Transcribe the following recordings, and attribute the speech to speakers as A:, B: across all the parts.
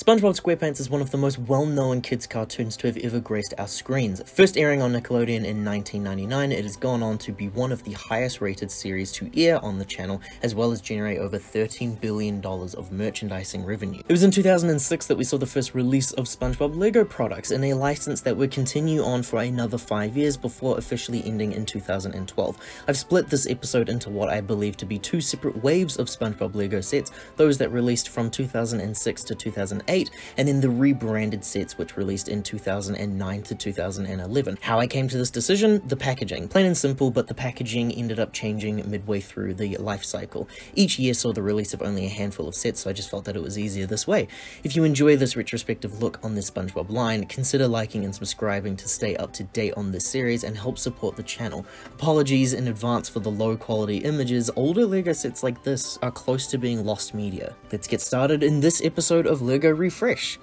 A: SpongeBob SquarePants is one of the most well-known kids' cartoons to have ever graced our screens. First airing on Nickelodeon in 1999, it has gone on to be one of the highest-rated series to air on the channel, as well as generate over $13 billion of merchandising revenue. It was in 2006 that we saw the first release of SpongeBob Lego products in a license that would continue on for another 5 years before officially ending in 2012. I've split this episode into what I believe to be two separate waves of SpongeBob Lego sets, those that released from 2006 to 2008, and then the rebranded sets which released in 2009 to 2011. How I came to this decision? The packaging. Plain and simple, but the packaging ended up changing midway through the life cycle. Each year saw the release of only a handful of sets, so I just felt that it was easier this way. If you enjoy this retrospective look on the SpongeBob line, consider liking and subscribing to stay up to date on this series and help support the channel. Apologies in advance for the low quality images. Older Lego sets like this are close to being lost media. Let's get started in this episode of Lego Refresh.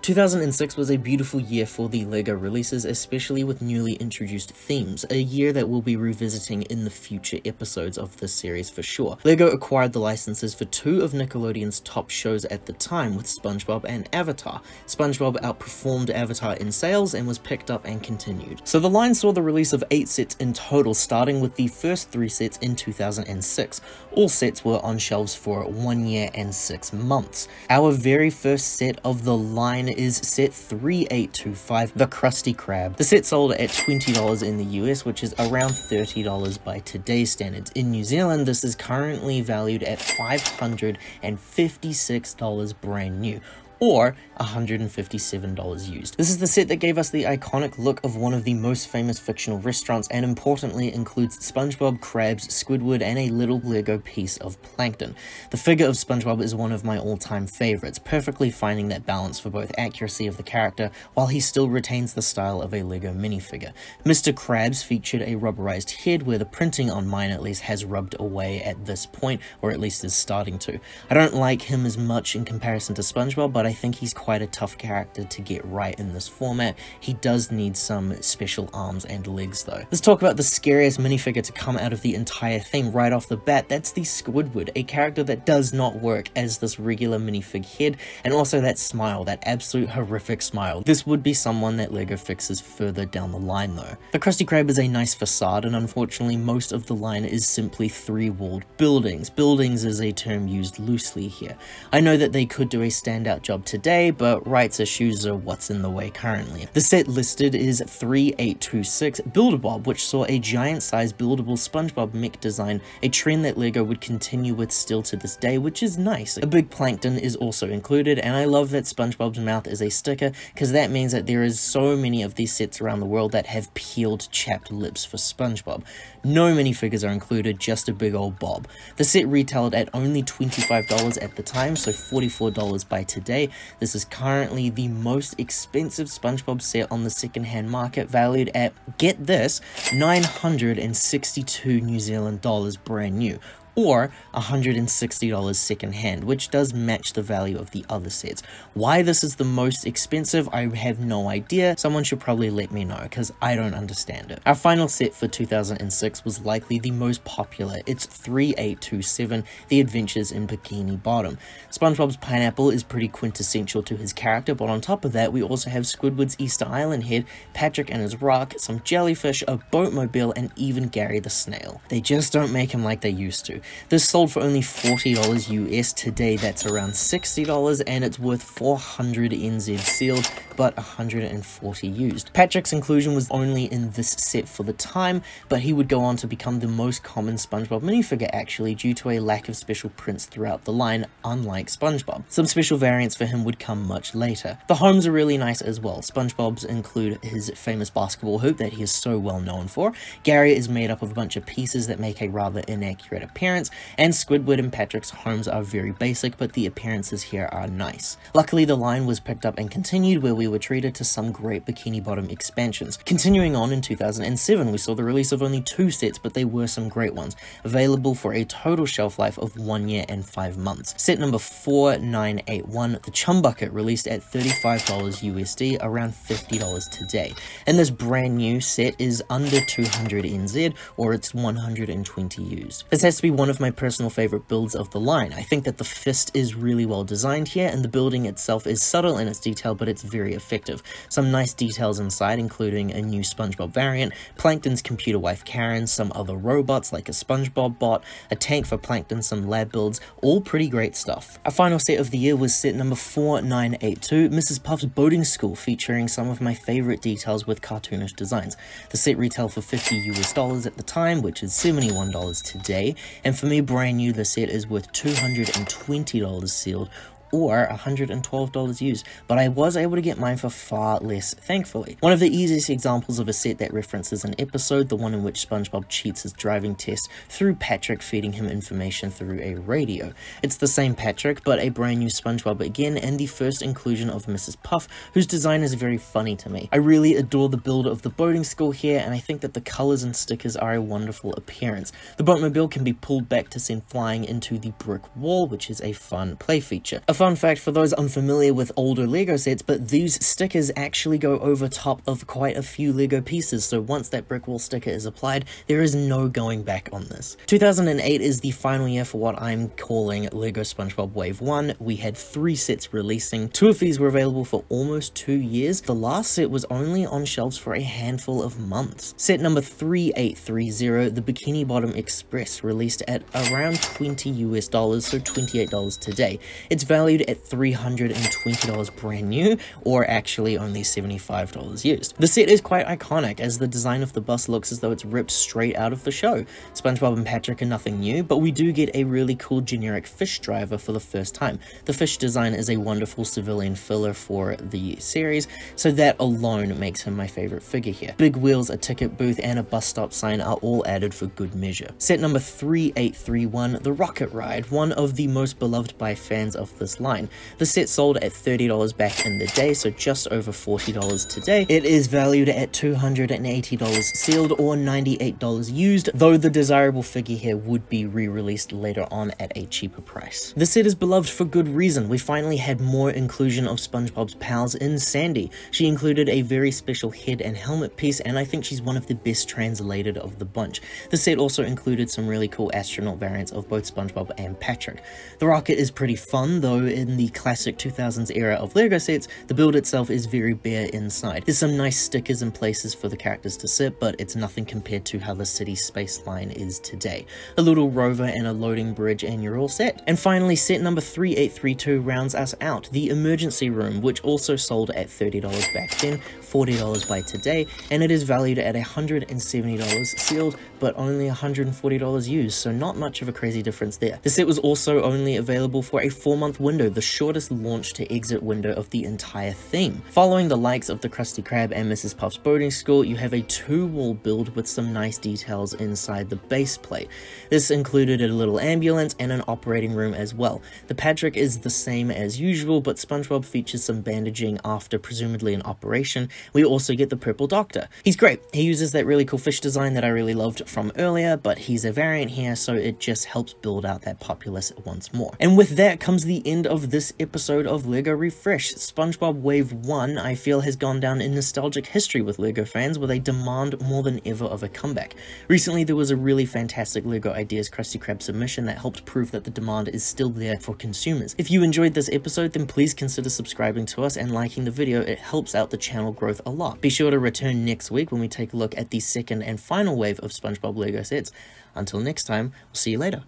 A: 2006 was a beautiful year for the LEGO releases, especially with newly introduced themes, a year that we'll be revisiting in the future episodes of this series for sure. LEGO acquired the licenses for two of Nickelodeon's top shows at the time with SpongeBob and Avatar. SpongeBob outperformed Avatar in sales and was picked up and continued. So the line saw the release of 8 sets in total, starting with the first 3 sets in 2006. All sets were on shelves for 1 year and 6 months. Our very first set of the line is set 3825, the Krusty Krab. The set sold at $20 in the US, which is around $30 by today's standards. In New Zealand, this is currently valued at $556 brand new, or $157 used. This is the set that gave us the iconic look of one of the most famous fictional restaurants, and importantly includes SpongeBob, Krabs, Squidward, and a little Lego piece of plankton. The figure of SpongeBob is one of my all-time favorites, perfectly finding that balance for both accuracy of the character while he still retains the style of a Lego minifigure. Mr. Krabs featured a rubberized head, where the printing on mine at least has rubbed away at this point, or at least is starting to. I don't like him as much in comparison to SpongeBob, but I think he's quite a tough character to get right in this format. He does need some special arms and legs though. Let's talk about the scariest minifigure to come out of the entire thing right off the bat. That's the Squidward, a character that does not work as this regular minifig head, and also that smile, that absolute horrific smile. This would be someone that LEGO fixes further down the line though. The Krusty Krab is a nice facade, and unfortunately most of the line is simply 3-walled buildings. Buildings is a term used loosely here. I know that they could do a standout job today, but rights issues are what's in the way currently. The set listed is 3826 Build-A-Bob, which saw a giant-sized buildable SpongeBob mech design, a trend that LEGO would continue with still to this day, which is nice. A big plankton is also included, and I love that SpongeBob's mouth is a sticker, because that means that there is so many of these sets around the world that have peeled, chapped lips for SpongeBob. No minifigures are included, just a big old Bob. The set retailed at only $25 at the time, so $44 by today. This is currently the most expensive SpongeBob set on the second-hand market, valued at, get this, 962 New Zealand dollars brand new, or $160 second-hand, which does match the value of the other sets. Why this is the most expensive, I have no idea. Someone should probably let me know, because I don't understand it. Our final set for 2006 was likely the most popular. It's 3827, The Adventures in Bikini Bottom. SpongeBob's pineapple is pretty quintessential to his character, but on top of that, we also have Squidward's Easter Island head, Patrick and his rock, some jellyfish, a boatmobile, and even Gary the snail. They just don't make him like they used to. This sold for only $40 US. Today that's around $60, and it's worth 400 NZ sealed, but 140 used. Patrick's inclusion was only in this set for the time, but he would go on to become the most common SpongeBob minifigure actually, due to a lack of special prints throughout the line, unlike SpongeBob. Some special variants for him would come much later. The homes are really nice as well. SpongeBob's include his famous basketball hoop that he is so well known for. Gary is made up of a bunch of pieces that make a rather inaccurate appearance, and Squidward and Patrick's homes are very basic, but the appearances here are nice. Luckily, the line was picked up and continued, where we we were treated to some great Bikini Bottom expansions. Continuing on, in 2007, we saw the release of only 2 sets, but they were some great ones, available for a total shelf life of 1 year and 5 months. Set number 4981, the Chum Bucket, released at $35 USD, around $50 today. And this brand new set is under 200 NZ, or it's 120 used. This has to be one of my personal favorite builds of the line. I think that the fist is really well designed here, and the building itself is subtle in its detail, but it's very effective. Some nice details inside, including a new SpongeBob variant, Plankton's computer wife Karen, some other robots like a SpongeBob bot, a tank for Plankton, some lab builds, all pretty great stuff. Our final set of the year was set number 4982, Mrs. Puff's Boating School, featuring some of my favorite details with cartoonish designs. The set retailed for $50 US at the time, which is $71 today, and for me, brand new, the set is worth $220 sealed, or $112 used, but I was able to get mine for far less, thankfully. One of the easiest examples of a set that references an episode, the one in which SpongeBob cheats his driving test through Patrick feeding him information through a radio. It's the same Patrick, but a brand new SpongeBob again, and the first inclusion of Mrs. Puff, whose design is very funny to me. I really adore the build of the boating school here, and I think that the colors and stickers are a wonderful appearance. The boatmobile can be pulled back to send flying into the brick wall, which is a fun play feature. A fun fact for those unfamiliar with older LEGO sets, but these stickers actually go over top of quite a few LEGO pieces, so once that brick wall sticker is applied, there is no going back on this. 2008 is the final year for what I'm calling LEGO SpongeBob Wave 1. We had 3 sets releasing. 2 of these were available for almost 2 years. The last set was only on shelves for a handful of months. Set number 3830, the Bikini Bottom Express, released at around $20 US, so $28 today. It's valued at $320 brand new, or actually only $75 used. The set is quite iconic, as the design of the bus looks as though it's ripped straight out of the show. SpongeBob and Patrick are nothing new, but we do get a really cool generic fish driver for the first time. The fish design is a wonderful civilian filler for the series, so that alone makes him my favorite figure here. Big wheels, a ticket booth, and a bus stop sign are all added for good measure. Set number 3831, the Rocket Ride, one of the most beloved by fans of this line. The set sold at $30 back in the day, so just over $40 today. It is valued at $280 sealed, or $98 used, though the desirable figure here would be re-released later on at a cheaper price. The set is beloved for good reason. We finally had more inclusion of SpongeBob's pals in Sandy. She included a very special head and helmet piece, and I think she's one of the best translated of the bunch. The set also included some really cool astronaut variants of both SpongeBob and Patrick. The rocket is pretty fun, though in the classic 2000s era of LEGO sets, the build itself is very bare inside. There's some nice stickers and places for the characters to sit, but it's nothing compared to how the city space line is today. A little rover and a loading bridge and you're all set. And finally, set number 3832 rounds us out, the emergency room, which also sold at $30 back then, $40 by today, and it is valued at $170 sealed, but only $140 used, so not much of a crazy difference there. The set was also only available for a 4-month window, the shortest launch to exit window of the entire theme. Following the likes of the Krusty Krab and Mrs. Puff's Boating School, you have a 2-wall build with some nice details inside the base plate. This included a little ambulance and an operating room as well. The Patrick is the same as usual, but SpongeBob features some bandaging after presumably an operation. We also get the Purple Doctor. He's great. He uses that really cool fish design that I really loved from earlier, but he's a variant here, so it just helps build out that populace once more. And with that comes the end of this episode of LEGO Refresh. SpongeBob Wave 1, I feel, has gone down in nostalgic history with LEGO fans, where they demand more than ever of a comeback. Recently, there was a really fantastic LEGO Ideas Krusty Krab submission that helped prove that the demand is still there for consumers. If you enjoyed this episode, then please consider subscribing to us and liking the video. It helps out the channel growth a lot. Be sure to return next week when we take a look at the second and final wave of SpongeBob LEGO sets. Until next time, we'll see you later.